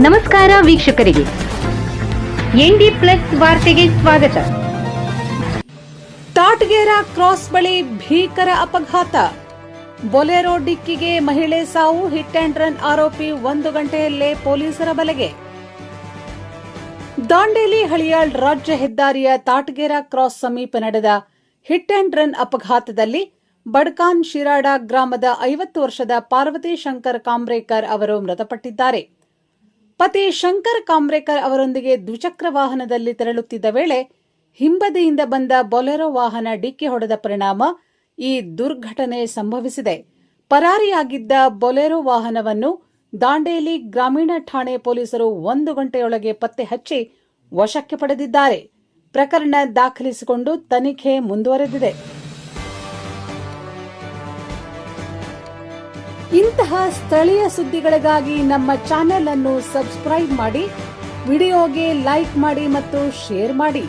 ನಮಸ್ಕಾರ ವೀಕ್ಷಕರಿಗೆ, ND plus ವಾರ್ತೆಗೆ ಸ್ವಾಗತ. ತಾಟಗೇರಾ ಕ್ರಾಸ್ ಬಳಿ ಭೀಕರ ಅಪಘಾತ. ಬೊಲೆರೋ ಡಿಕ್ಕಿಗೆ ಮಹಿಳೆ ಸಾವು. ಹಿಟ್ ಅಂಡ್ ರನ್ ಆರೋಪಿ 1 ಗಂಟೆಯಲ್ಲೇ ಪೊಲೀಸರ ಬಲೆಗೆ. ದಾಂಡೇಲಿ ಹಳಿಯಾಳ್ ರಾಜ್ಯ ಹೆದ್ದಾರಿಯ ತಾಟಗೇರಾ ಕ್ರಾಸ್ ಸಮೀಪ ನಡೆದ ಹಿಟ್ ಅಂಡ್ ರನ್ ಅಪಘಾತದಲ್ಲಿ ಬಡ್ಕಾನ್ ಶಿರಾಡ ಗ್ರಾಮದ 50 ವರ್ಷದ ಪಾರ್ವತಿ ಶಂಕರ್ ಕಾಂಬ್ರೇಕರ್ ಅವರು ಮೃತಪಟ್ಟಿದ್ದಾರೆ. ಪತಿ ಶಂಕರ್ ಕಾಂಬ್ರೇಕರ್ ಅವರೊಂದಿಗೆ ದ್ವಿಚಕ್ರ ವಾಹನದಲ್ಲಿ ತೆರಳುತ್ತಿದ್ದ ವೇಳೆ ಹಿಂಬದಿಯಿಂದ ಬಂದ ಬೊಲೆರೋ ವಾಹನ ಡಿಕ್ಕಿ ಹೊಡೆದ ಪರಿಣಾಮ ಈ ದುರ್ಘಟನೆ ಸಂಭವಿಸಿದೆ. ಪರಾರಿಯಾಗಿದ್ದ ಬೊಲೆರೋ ವಾಹನವನ್ನು ದಾಂಡೇಲಿ ಗ್ರಾಮೀಣ ಠಾಣೆ ಪೊಲೀಸರು 1 ಗಂಟೆಯೊಳಗೆ ಪತ್ತೆ ಹಚ್ಚಿ ವಶಕ್ಕೆ ಪಡೆದಿದ್ದಾರೆ. ಪ್ರಕರಣ ದಾಖಲಿಸಿಕೊಂಡು ತನಿಖೆ ಮುಂದುವರೆದಿದೆ. ಇಂತಹ ಸ್ಥಳೀಯ ಸುದ್ದಿಗಳಿಗಾಗಿ ನಮ್ಮ ಚಾನೆಲ್ ಅನ್ನು ಸಬ್ಸ್ಕ್ರೈಬ್ ಮಾಡಿ, ವಿಡಿಯೋಗೆ ಲೈಕ್ ಮಾಡಿ ಮತ್ತು ಶೇರ್ ಮಾಡಿ.